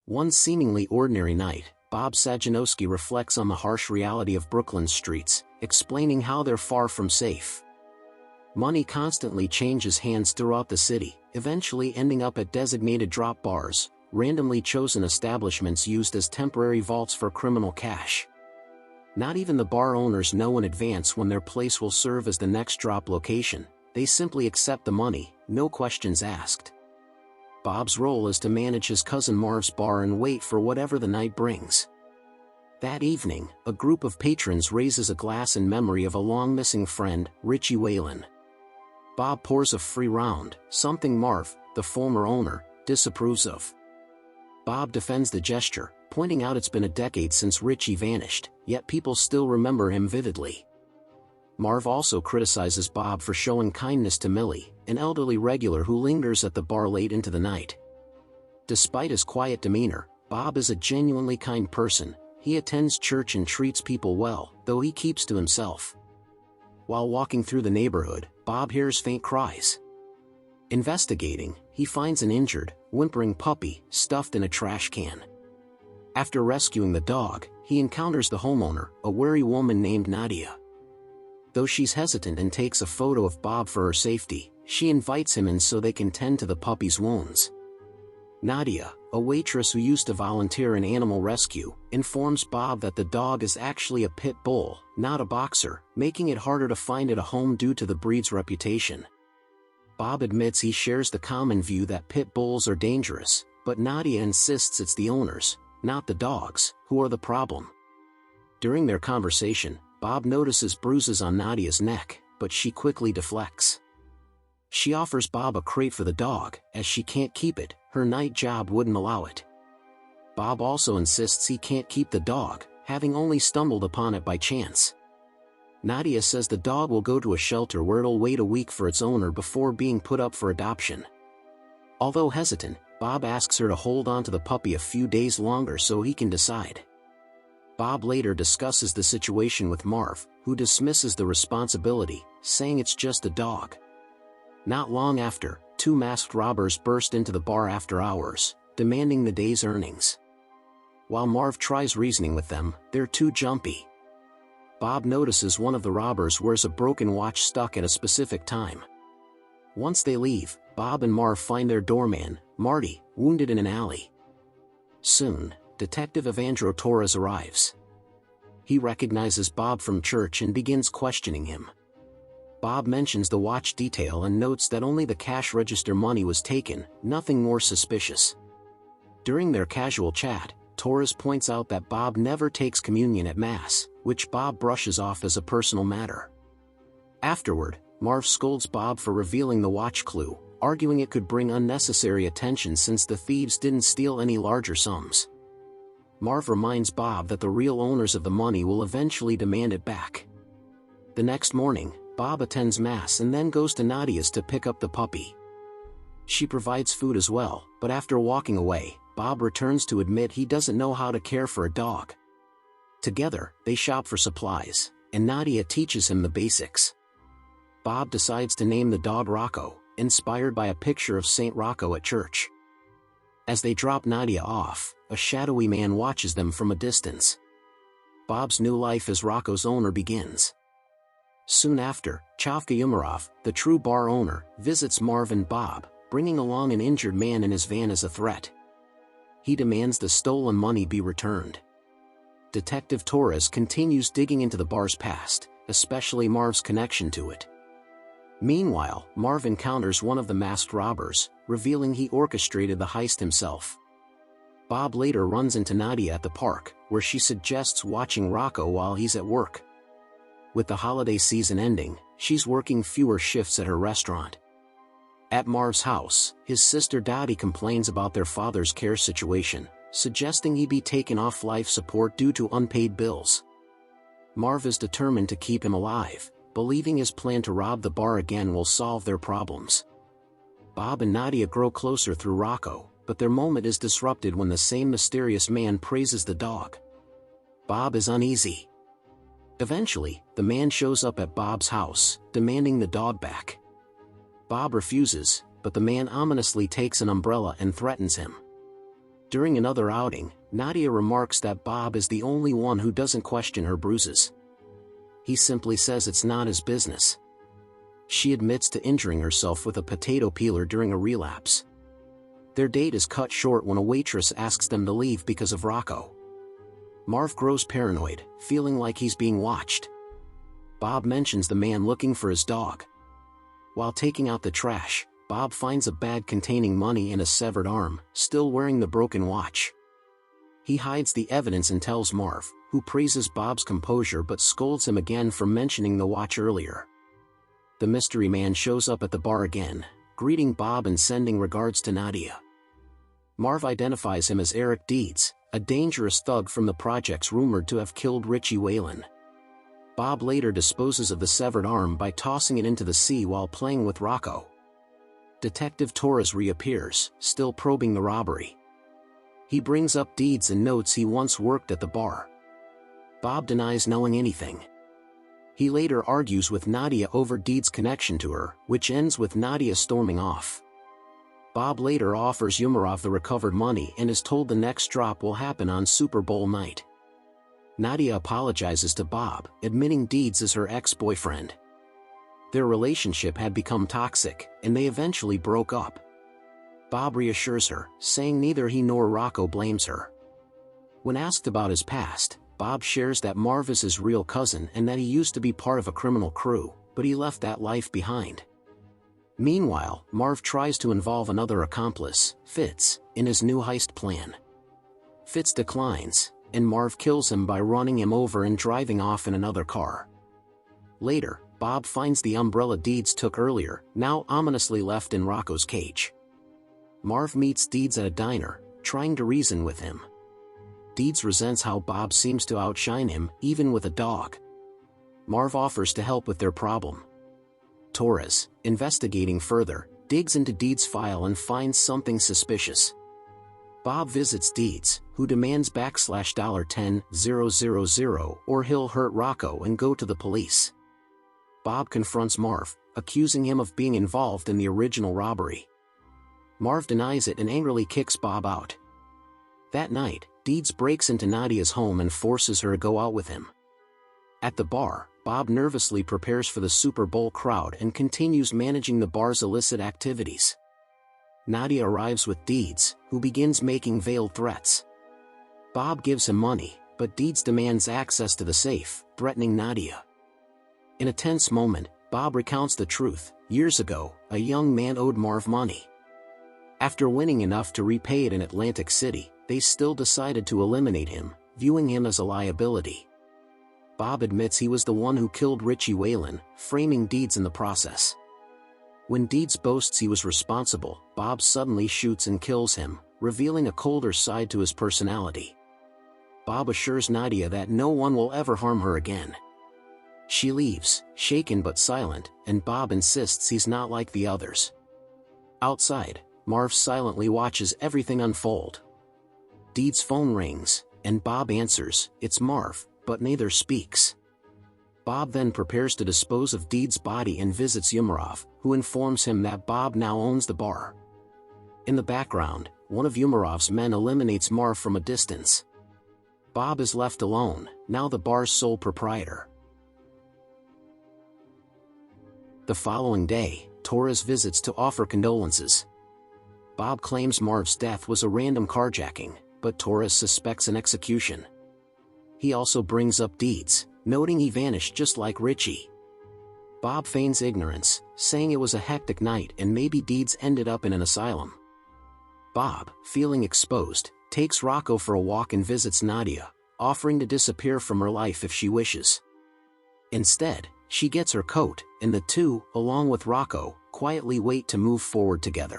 One seemingly ordinary night, Bob Sajanowski reflects on the harsh reality of Brooklyn's streets, explaining how they're far from safe. Money constantly changes hands throughout the city, eventually ending up at designated drop bars, randomly chosen establishments used as temporary vaults for criminal cash. Not even the bar owners know in advance when their place will serve as the next drop location. They simply accept the money, no questions asked. Bob's role is to manage his cousin Marv's bar and wait for whatever the night brings. That evening, a group of patrons raises a glass in memory of a long-missing friend, Richie Whalen. Bob pours a free round, something Marv, the former owner, disapproves of. Bob defends the gesture, pointing out it's been a decade since Richie vanished, yet people still remember him vividly. Marv also criticizes Bob for showing kindness to Millie, an elderly regular who lingers at the bar late into the night. Despite his quiet demeanor, Bob is a genuinely kind person. He attends church and treats people well, though he keeps to himself. While walking through the neighborhood, Bob hears faint cries. Investigating, he finds an injured, whimpering puppy stuffed in a trash can. After rescuing the dog, he encounters the homeowner, a wary woman named Nadia. Though she's hesitant and takes a photo of Bob for her safety, she invites him in so they can tend to the puppy's wounds. Nadia, a waitress who used to volunteer in animal rescue, informs Bob that the dog is actually a pit bull, not a boxer, making it harder to find it a home due to the breed's reputation. Bob admits he shares the common view that pit bulls are dangerous, but Nadia insists it's the owners, not the dogs, who are the problem. During their conversation, Bob notices bruises on Nadia's neck, but she quickly deflects. She offers Bob a crate for the dog, as she can't keep it, her night job wouldn't allow it. Bob also insists he can't keep the dog, having only stumbled upon it by chance. Nadia says the dog will go to a shelter where it'll wait a week for its owner before being put up for adoption. Although hesitant, Bob asks her to hold on to the puppy a few days longer so he can decide. Bob later discusses the situation with Marv, who dismisses the responsibility, saying it's just a dog. Not long after, two masked robbers burst into the bar after hours, demanding the day's earnings. While Marv tries reasoning with them, they're too jumpy. Bob notices one of the robbers wears a broken watch stuck at a specific time. Once they leave, Bob and Marv find their doorman, Marty, wounded in an alley. Soon, Detective Evandro Torres arrives. He recognizes Bob from church and begins questioning him. Bob mentions the watch detail and notes that only the cash register money was taken, nothing more suspicious. During their casual chat, Torres points out that Bob never takes communion at Mass, which Bob brushes off as a personal matter. Afterward, Marv scolds Bob for revealing the watch clue, arguing it could bring unnecessary attention since the thieves didn't steal any larger sums. Marv reminds Bob that the real owners of the money will eventually demand it back. The next morning, Bob attends Mass and then goes to Nadia's to pick up the puppy. She provides food as well, but after walking away, Bob returns to admit he doesn't know how to care for a dog. Together, they shop for supplies, and Nadia teaches him the basics. Bob decides to name the dog Rocco, inspired by a picture of Saint Rocco at church. As they drop Nadia off, a shadowy man watches them from a distance. Bob's new life as Rocco's owner begins. Soon after, Chavka Umarov, the true bar owner, visits Marv and Bob, bringing along an injured man in his van as a threat. He demands the stolen money be returned. Detective Torres continues digging into the bar's past, especially Marv's connection to it. Meanwhile, Marv encounters one of the masked robbers, revealing he orchestrated the heist himself. Bob later runs into Nadia at the park, where she suggests watching Rocco while he's at work. With the holiday season ending, she's working fewer shifts at her restaurant. At Marv's house, his sister Dottie complains about their father's care situation, suggesting he be taken off life support due to unpaid bills. Marv is determined to keep him alive, believing his plan to rob the bar again will solve their problems. Bob and Nadia grow closer through Rocco, but their moment is disrupted when the same mysterious man praises the dog. Bob is uneasy. Eventually, the man shows up at Bob's house, demanding the dog back. Bob refuses, but the man ominously takes an umbrella and threatens him. During another outing, Nadia remarks that Bob is the only one who doesn't question her bruises. He simply says it's not his business. She admits to injuring herself with a potato peeler during a relapse. Their date is cut short when a waitress asks them to leave because of Rocco. Marv grows paranoid, feeling like he's being watched. Bob mentions the man looking for his dog. While taking out the trash, Bob finds a bag containing money and a severed arm, still wearing the broken watch. He hides the evidence and tells Marv, who praises Bob's composure but scolds him again for mentioning the watch earlier. The mystery man shows up at the bar again, greeting Bob and sending regards to Nadia. Marv identifies him as Eric Deeds, a dangerous thug from the projects rumored to have killed Richie Whalen. Bob later disposes of the severed arm by tossing it into the sea while playing with Rocco. Detective Torres reappears, still probing the robbery. He brings up Deeds and notes he once worked at the bar. Bob denies knowing anything. He later argues with Nadia over Deeds' connection to her, which ends with Nadia storming off. Bob later offers Umarov the recovered money and is told the next drop will happen on Super Bowl night. Nadia apologizes to Bob, admitting Deeds is her ex-boyfriend. Their relationship had become toxic, and they eventually broke up. Bob reassures her, saying neither he nor Rocco blames her. When asked about his past, Bob shares that Marv is his real cousin and that he used to be part of a criminal crew, but he left that life behind. Meanwhile, Marv tries to involve another accomplice, Fitz, in his new heist plan. Fitz declines, and Marv kills him by running him over and driving off in another car. Later, Bob finds the umbrella Deeds took earlier, now ominously left in Rocco's cage. Marv meets Deeds at a diner, trying to reason with him. Deeds resents how Bob seems to outshine him, even with a dog. Marv offers to help with their problem. Torres, investigating further, digs into Deeds' file and finds something suspicious. Bob visits Deeds, who demands $10,000 or he'll hurt Rocco and go to the police. Bob confronts Marv, accusing him of being involved in the original robbery. Marv denies it and angrily kicks Bob out. That night, Deeds breaks into Nadia's home and forces her to go out with him. At the bar, Bob nervously prepares for the Super Bowl crowd and continues managing the bar's illicit activities. Nadia arrives with Deeds, who begins making veiled threats. Bob gives him money, but Deeds demands access to the safe, threatening Nadia. In a tense moment, Bob recounts the truth. Years ago, a young man owed Marv money. After winning enough to repay it in Atlantic City, they still decided to eliminate him, viewing him as a liability. Bob admits he was the one who killed Richie Whalen, framing Deeds in the process. When Deeds boasts he was responsible, Bob suddenly shoots and kills him, revealing a colder side to his personality. Bob assures Nadia that no one will ever harm her again. She leaves, shaken but silent, and Bob insists he's not like the others. Outside, Marv silently watches everything unfold. Deeds' phone rings, and Bob answers. It's Marv, but neither speaks. Bob then prepares to dispose of Deeds' body and visits Umarov, who informs him that Bob now owns the bar. In the background, one of Umarov's men eliminates Marv from a distance. Bob is left alone, now the bar's sole proprietor. The following day, Torres visits to offer condolences. Bob claims Marv's death was a random carjacking, but Torres suspects an execution. He also brings up Deeds, noting he vanished just like Richie. Bob feigns ignorance, saying it was a hectic night and maybe Deeds ended up in an asylum. Bob, feeling exposed, takes Rocco for a walk and visits Nadia, offering to disappear from her life if she wishes. Instead, she gets her coat, and the two, along with Rocco, quietly wait to move forward together.